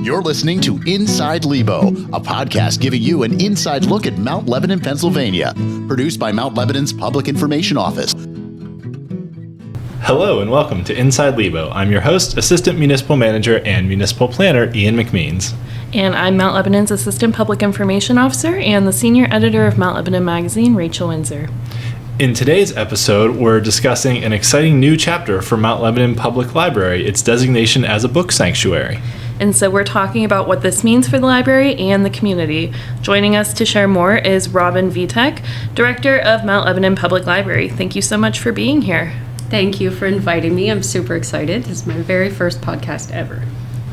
You're listening to Inside Lebo, a podcast giving you an inside look at Mount Lebanon, Pennsylvania, produced by Mount Lebanon's Public Information Office. Hello and welcome to Inside Lebo. I'm your host, Assistant Municipal Manager and Municipal Planner, Ian McMeans. And I'm Mount Lebanon's Assistant Public Information Officer and the Senior Editor of Mount Lebanon Magazine, Rachel Windsor. In today's episode, we're discussing an exciting new chapter for Mount Lebanon Public Library, its designation as a book sanctuary. And so we're talking about what this means for the library and the community. Joining us to share more is Robyn Vittek, Director of Mount Lebanon Public Library. Thank you so much for being here. Thank you for inviting me. I'm super excited. This is my very first podcast ever.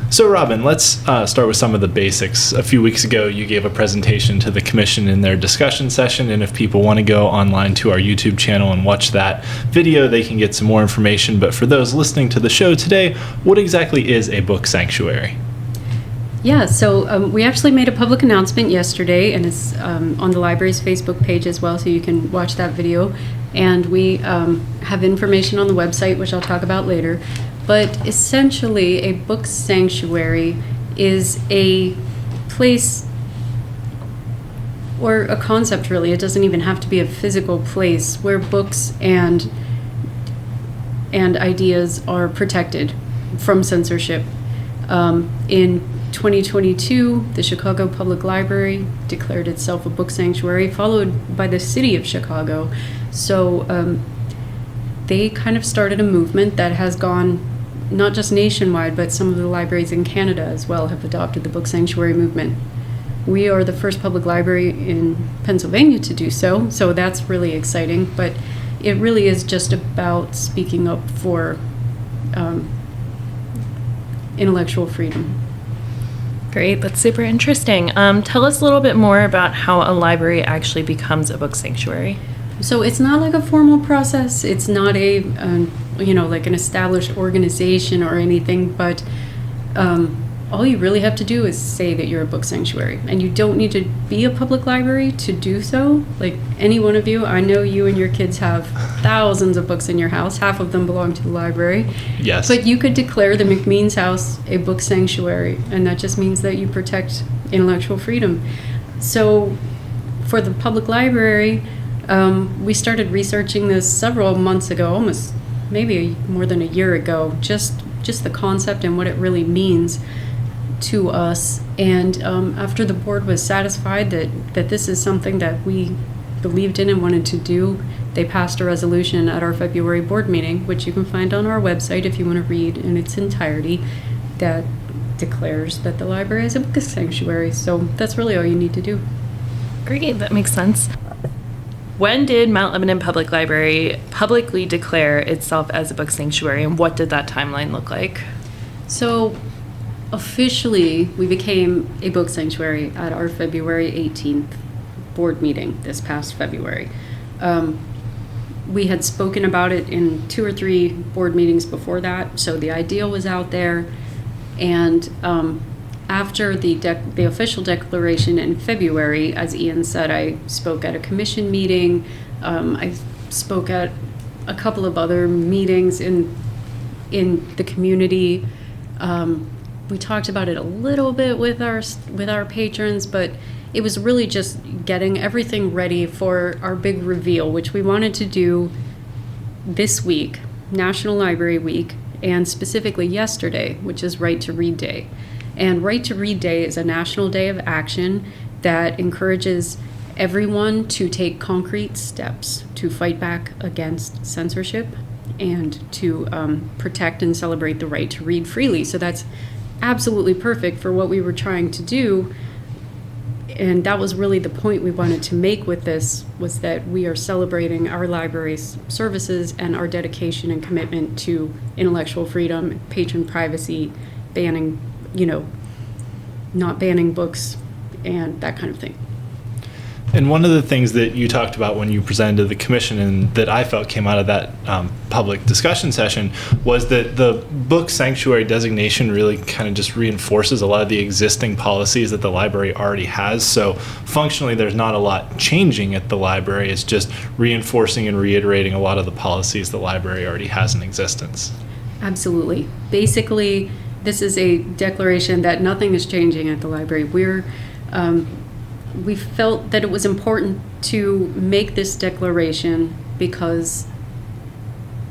So Robyn, let's start with some of the basics. A few weeks ago, you gave a presentation to the Commission in their discussion session, and if people want to go online to our YouTube channel and watch that video, they can get some more information. But for those listening to the show today, what exactly is a book sanctuary? Yeah, so we actually made a public announcement yesterday, and it's on the library's Facebook page as well, so you can watch that video. And we have information on the website, which I'll talk about later. But essentially, a book sanctuary is a place or a concept, really. It doesn't even have to be a physical place where books and ideas are protected from censorship. In 2022, the Chicago Public Library declared itself a book sanctuary, followed by the city of Chicago. So they kind of started a movement that has gone not just nationwide, but some of the libraries in Canada as well have adopted the book sanctuary movement. We are the first public library in Pennsylvania to do so, so that's really exciting. But it really is just about speaking up for intellectual freedom. Great, that's super interesting. Tell us a little bit more about how a library actually becomes a book sanctuary. So it's not like a formal process. It's not a, like an established organization or anything, but all you really have to do is say that you're a book sanctuary. And you don't need to be a public library to do so. Like any one of you, I know you and your kids have thousands of books in your house. Half of them belong to the library. Yes. But you could declare the McMeans house a book sanctuary, and that just means that you protect intellectual freedom. So for the public library, we started researching this several months ago, almost maybe more than a year ago, just the concept and what it really means to us. And after the board was satisfied that this is something that we believed in and wanted to do, they passed a resolution at our February board meeting, which you can find on our website if you want to read in its entirety, that declares that the library is a book sanctuary. So that's really all you need to do. Great, that makes sense. When did Mount Lebanon Public Library publicly declare itself as a book sanctuary, and what did that timeline look like? So officially, we became a book sanctuary at our February 18th board meeting this past February. We had spoken about it in 2 or 3 board meetings before that, so the idea was out there. And after the official declaration in February, as Ian said, I spoke at a commission meeting. I spoke at a couple of other meetings in the community. We talked about it a little bit with our patrons, but it was really just getting everything ready for our big reveal, which we wanted to do this week, National Library Week, and specifically yesterday, which is Right to Read Day. And Right to Read Day is a national day of action that encourages everyone to take concrete steps to fight back against censorship and to protect and celebrate the right to read freely. So that's absolutely perfect for what we were trying to do. And that was really the point we wanted to make with this, was that we are celebrating our library's services and our dedication and commitment to intellectual freedom, patron privacy, banning, not banning books and that kind of thing. And one of the things that you talked about when you presented to the commission, and that I felt came out of that public discussion session, was that the book sanctuary designation really kind of just reinforces a lot of the existing policies that the library already has. So functionally, there's not a lot changing at the library. It's just reinforcing and reiterating a lot of the policies the library already has in existence. Absolutely. Basically, this is a declaration that nothing is changing at the library. We felt that it was important to make this declaration because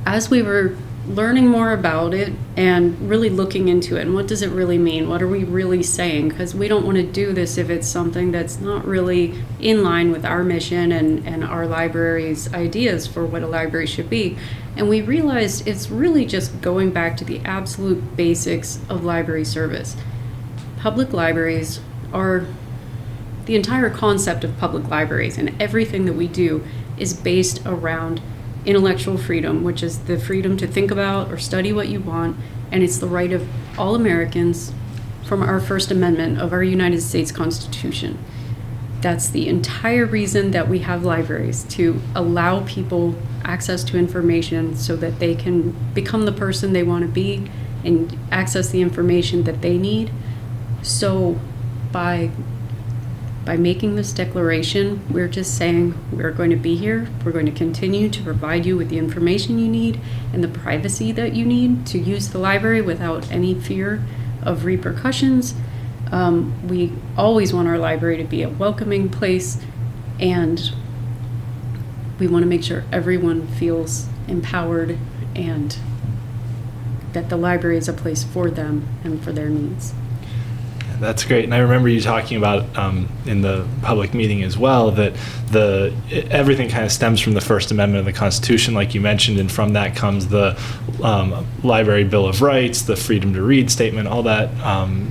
as we were learning more about it and really looking into it, and what does it really mean? What are we really saying? Because we don't want to do this if it's something that's not really in line with our mission and our library's ideas for what a library should be. And we realized it's really just going back to the absolute basics of library service. Public libraries are the entire concept of public libraries, and everything that we do is based around intellectual freedom, which is the freedom to think about or study what you want, and it's the right of all Americans from our First Amendment of our United States Constitution. That's the entire reason that we have libraries, to allow people access to information so that they can become the person they want to be and access the information that they need. So by making this declaration, we're just saying we're going to be here. We're going to continue to provide you with the information you need and the privacy that you need to use the library without any fear of repercussions. We always want our library to be a welcoming place, and we want to make sure everyone feels empowered and that the library is a place for them and for their needs. That's great. And I remember you talking about in the public meeting as well that everything kind of stems from the First Amendment of the Constitution, like you mentioned, and from that comes the Library Bill of Rights, the Freedom to Read statement, all that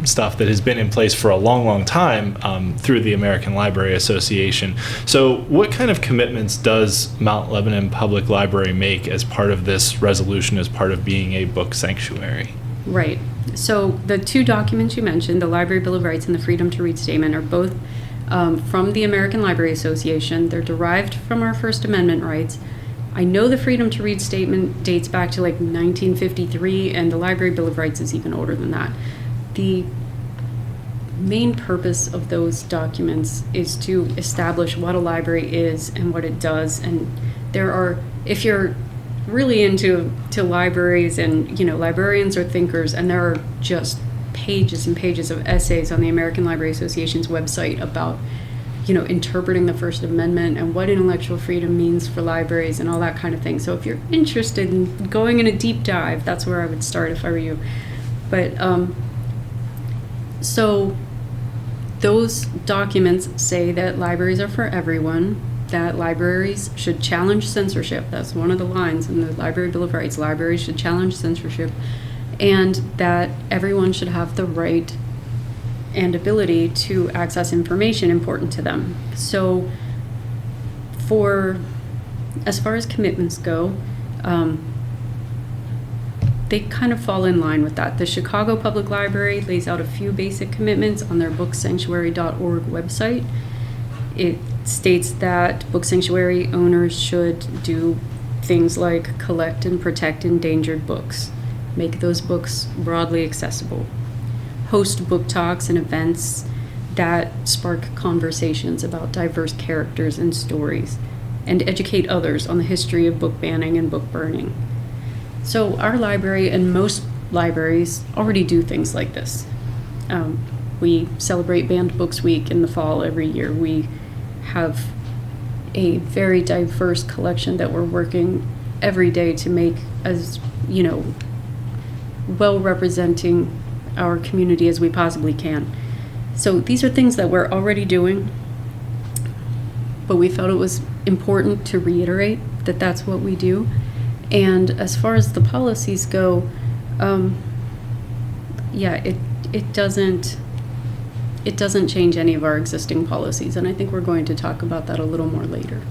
stuff that has been in place for a long, long time through the American Library Association. So what kind of commitments does Mount Lebanon Public Library make as part of this resolution, as part of being a book sanctuary? Right. So the two documents you mentioned, the Library Bill of Rights and the Freedom to Read Statement, are both from the American Library Association. They're derived from our First Amendment rights. I know the Freedom to Read Statement dates back to like 1953, and the Library Bill of Rights is even older than that. The main purpose of those documents is to establish what a library is and what it does. And there are, if you're really into libraries, and librarians are thinkers, and there are just pages and pages of essays on the American Library Association's website about interpreting the First Amendment and what intellectual freedom means for libraries and all that kind of thing. So if you're interested in going in a deep dive, that's where I would start if I were you. But so those documents say that libraries are for everyone, that libraries should challenge censorship. That's one of the lines in the Library Bill of Rights. Libraries should challenge censorship, and that everyone should have the right and ability to access information important to them. So as far as commitments go, they kind of fall in line with that. The Chicago Public Library lays out a few basic commitments on their booksanctuary.org website. It states that book sanctuary owners should do things like collect and protect endangered books, make those books broadly accessible, host book talks and events that spark conversations about diverse characters and stories, and educate others on the history of book banning and book burning. So our library and most libraries already do things like this. We celebrate Banned Books Week in the fall every year. We have a very diverse collection that we're working every day to make as, well representing our community as we possibly can. So these are things that we're already doing, but we felt it was important to reiterate that that's what we do. And as far as the policies go, it doesn't change any of our existing policies, and I think we're going to talk about that a little more later.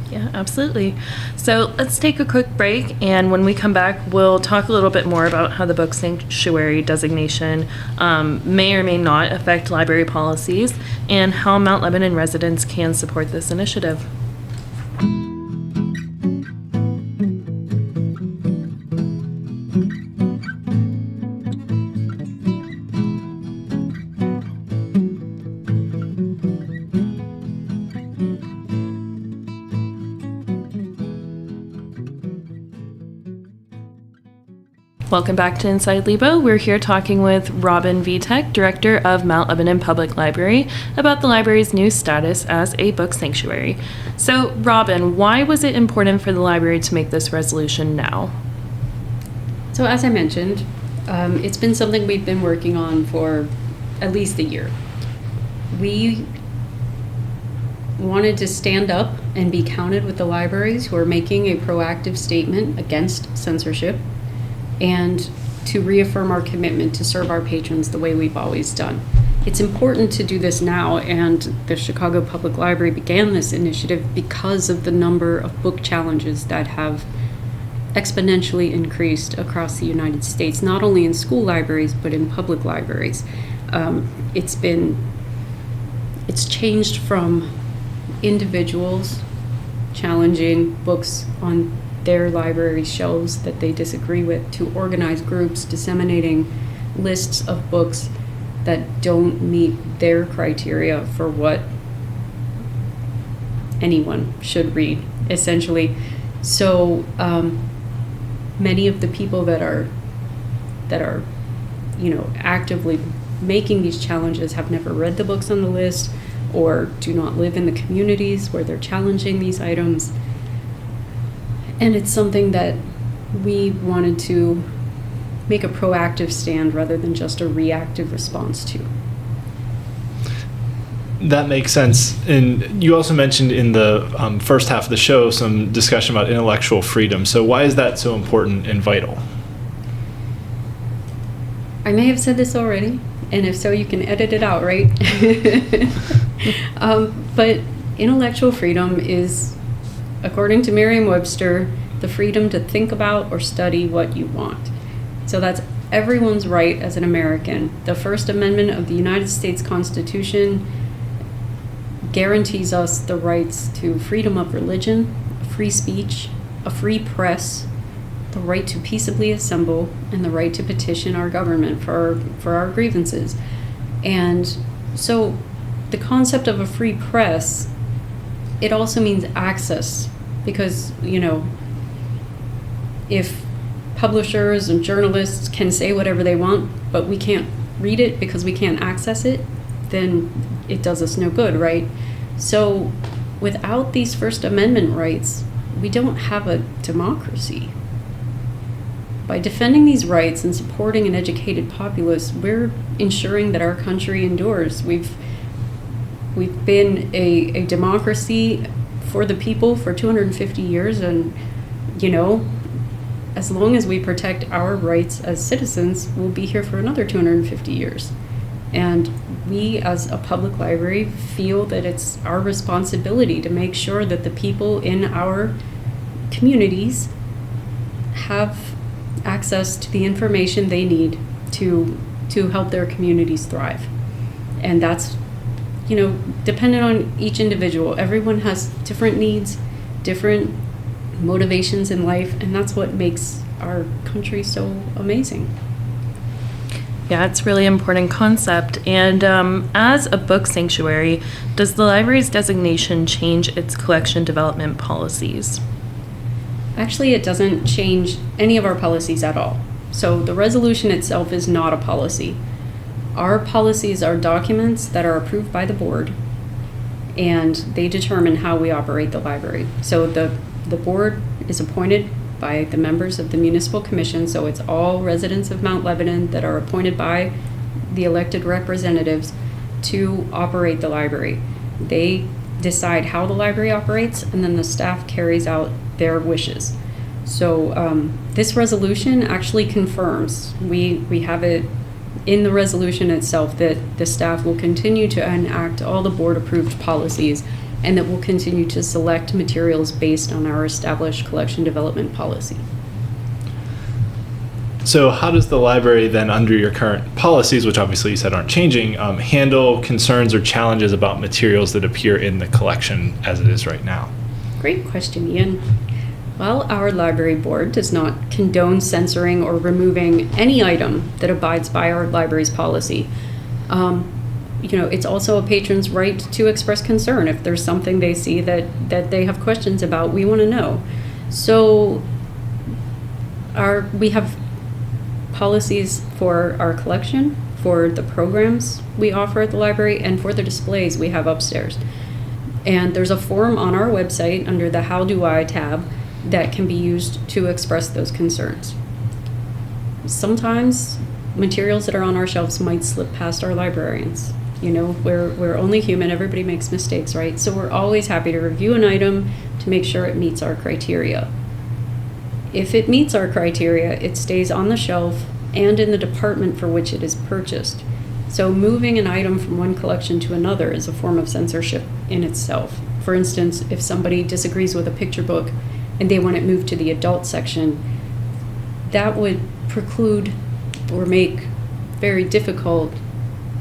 Yeah, absolutely. So let's take a quick break, and when we come back, we'll talk a little bit more about how the book sanctuary designation may or may not affect library policies, and how Mount Lebanon residents can support this initiative. Welcome back to Inside Lebo. We're here talking with Robyn Vittek, Director of Mount Lebanon Public Library, about the library's new status as a book sanctuary. So, Robyn, why was it important for the library to make this resolution now? So as I mentioned, it's been something we've been working on for at least a year. We wanted to stand up and be counted with the libraries who are making a proactive statement against censorship, and to reaffirm our commitment to serve our patrons the way we've always done. It's important to do this now, and the Chicago Public Library began this initiative because of the number of book challenges that have exponentially increased across the United States, not only in school libraries, but in public libraries. It's changed from individuals challenging books on their library shelves that they disagree with, to organized groups disseminating lists of books that don't meet their criteria for what anyone should read, essentially. So many of the people that are actively making these challenges have never read the books on the list, or do not live in the communities where they're challenging these items. And it's something that we wanted to make a proactive stand rather than just a reactive response to. That makes sense. And you also mentioned in the first half of the show some discussion about intellectual freedom. So why is that so important and vital? I may have said this already, and if so, you can edit it out, right? But intellectual freedom is, according to Merriam-Webster, the freedom to think about or study what you want. So that's everyone's right as an American. The First Amendment of the United States Constitution guarantees us the rights to freedom of religion, free speech, a free press, the right to peaceably assemble, and the right to petition our government for our grievances. And so the concept of a free press, it also means access, because, if publishers and journalists can say whatever they want, but we can't read it because we can't access it, then it does us no good, right? So without these First Amendment rights, we don't have a democracy. By defending these rights and supporting an educated populace, we're ensuring that our country endures. We've been a democracy for the people for 250 years, and as long as we protect our rights as citizens, we'll be here for another 250 years. And we, as a public library, feel that it's our responsibility to make sure that the people in our communities have access to the information they need to help their communities thrive. And that's, dependent on each individual. Everyone has different needs, different motivations in life, and that's what makes our country so amazing. Yeah, it's a really important concept. And as a book sanctuary, does the library's designation change its collection development policies? Actually, it doesn't change any of our policies at all. So the resolution itself is not a policy. Our policies are documents that are approved by the board, and they determine how we operate the library. So the board is appointed by the members of the municipal commission, so it's all residents of Mount Lebanon that are appointed by the elected representatives to operate the library. They decide how the library operates, and then the staff carries out their wishes. So this resolution actually confirms, we have it in the resolution itself, that the staff will continue to enact all the board-approved policies, and that we'll continue to select materials based on our established collection development policy. So how does the library then, under your current policies, which obviously you said aren't changing, handle concerns or challenges about materials that appear in the collection as it is right now? Great question, Ian. Well, our library board does not condone censoring or removing any item that abides by our library's policy. It's also a patron's right to express concern. If there's something they see that they have questions about, we want to know. So we have policies for our collection, for the programs we offer at the library, and for the displays we have upstairs. And there's a form on our website under the How Do I tab that can be used to express those concerns. Sometimes materials that are on our shelves might slip past our librarians. You know, we're only human, everybody makes mistakes, right? So we're always happy to review an item to make sure it meets our criteria. If it meets our criteria, it stays on the shelf and in the department for which it is purchased. So moving an item from one collection to another is a form of censorship in itself. For instance, if somebody disagrees with a picture book and they want it moved to the adult section, that would preclude or make very difficult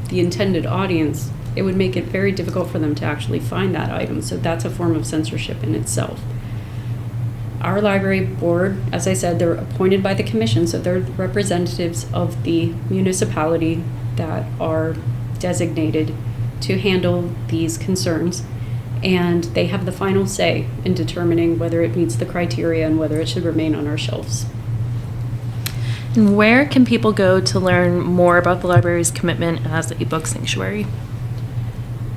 the intended audience. It would make it very difficult for them to actually find that item. So that's a form of censorship in itself. Our library board, as I said, they're appointed by the commission, so they're representatives of the municipality that are designated to handle these concerns, and they have the final say in determining whether it meets the criteria and whether it should remain on our shelves. And where can people go to learn more about the library's commitment as a book sanctuary?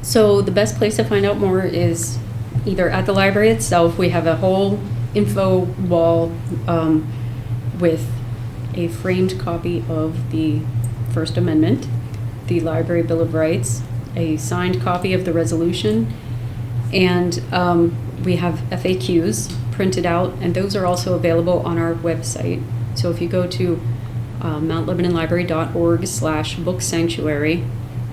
So the best place to find out more is either at the library itself. We have a whole info wall with a framed copy of the First Amendment, the Library Bill of Rights, a signed copy of the resolution, and we have FAQs printed out, and those are also available on our website. So if you go to mountlebannonlibrary.org/book sanctuary,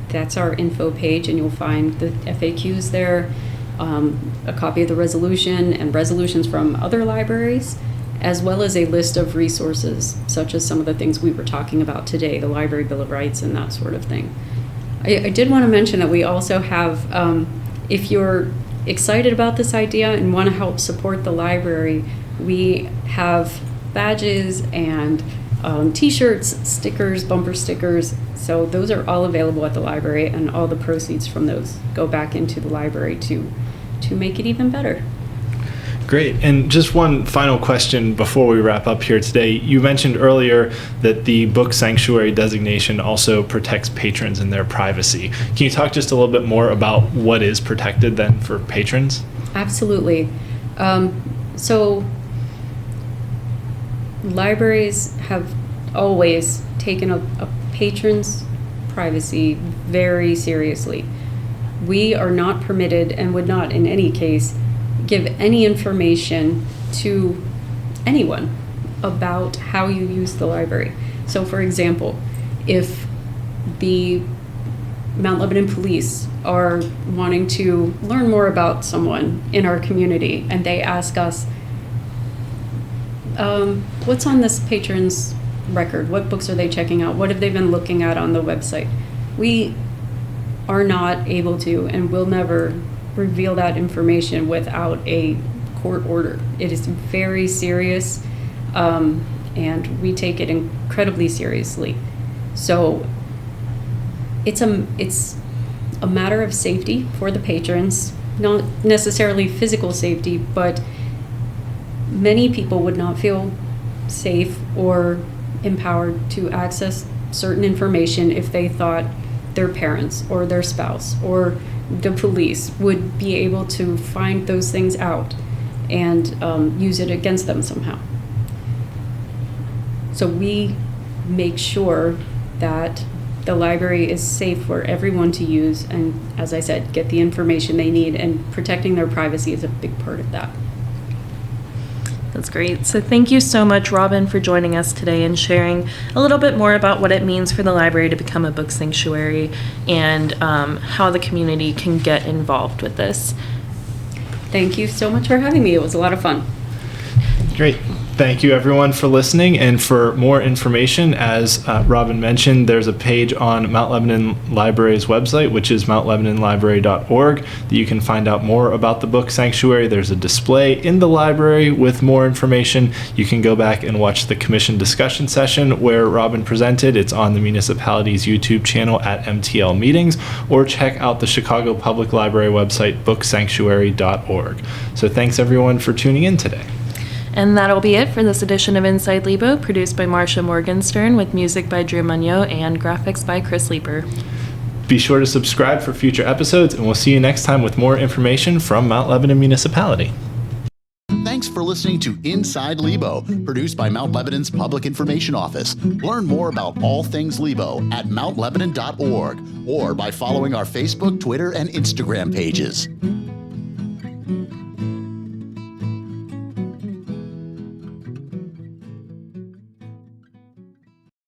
that's our info page, and you'll find the FAQs there, a copy of the resolution and resolutions from other libraries, as well as a list of resources, such as some of the things we were talking about today, the Library Bill of Rights and that sort of thing. I did want to mention that we also have, if you're excited about this idea and want to help support the library, we have badges and t-shirts, stickers, bumper stickers. So those are all available at the library, and all the proceeds from those go back into the library to make it even better. Great. And just one final question before we wrap up here today. You mentioned earlier that the book sanctuary designation also protects patrons and their privacy. Can you talk just a little bit more about what is protected then for patrons? Absolutely. So libraries have always taken a patron's privacy very seriously. We are not permitted, and would not in any case, give any information to anyone about how you use the library. So for example, if the Mount Lebanon Police are wanting to learn more about someone in our community and they ask us, what's on this patron's record? What books are they checking out? What have they been looking at on the website? We are not able to and will never reveal that information without a court order. It is very serious, and we take it incredibly seriously. So it's a matter of safety for the patrons, not necessarily physical safety, but many people would not feel safe or empowered to access certain information if they thought their parents or their spouse or the police would be able to find those things out and use it against them somehow. So we make sure that the library is safe for everyone to use, and as I said, get the information they need, and protecting their privacy is a big part of that. That's great. So thank you so much, Robyn, for joining us today and sharing a little bit more about what it means for the library to become a book sanctuary and how the community can get involved with this. Thank you so much for having me. It was a lot of fun. Great. Thank you, everyone, for listening. And for more information, as Robyn mentioned, there's a page on Mount Lebanon Library's website, which is mountlebannonlibrary.org, that you can find out more about the book sanctuary. There's a display in the library with more information. You can go back and watch the commission discussion session where Robyn presented. It's on the municipality's YouTube channel at MTL Meetings, or check out the Chicago Public Library website, booksanctuary.org. So thanks, everyone, for tuning in today. And that'll be it for this edition of Inside Lebo, produced by Marcia Morgenstern with music by Drew Munyo and graphics by Chris Leeper. Be sure to subscribe for future episodes, and we'll see you next time with more information from Mount Lebanon Municipality. Thanks for listening to Inside Lebo, produced by Mount Lebanon's Public Information Office. Learn more about all things Lebo at mountlebanon.org or by following our Facebook, Twitter, and Instagram pages.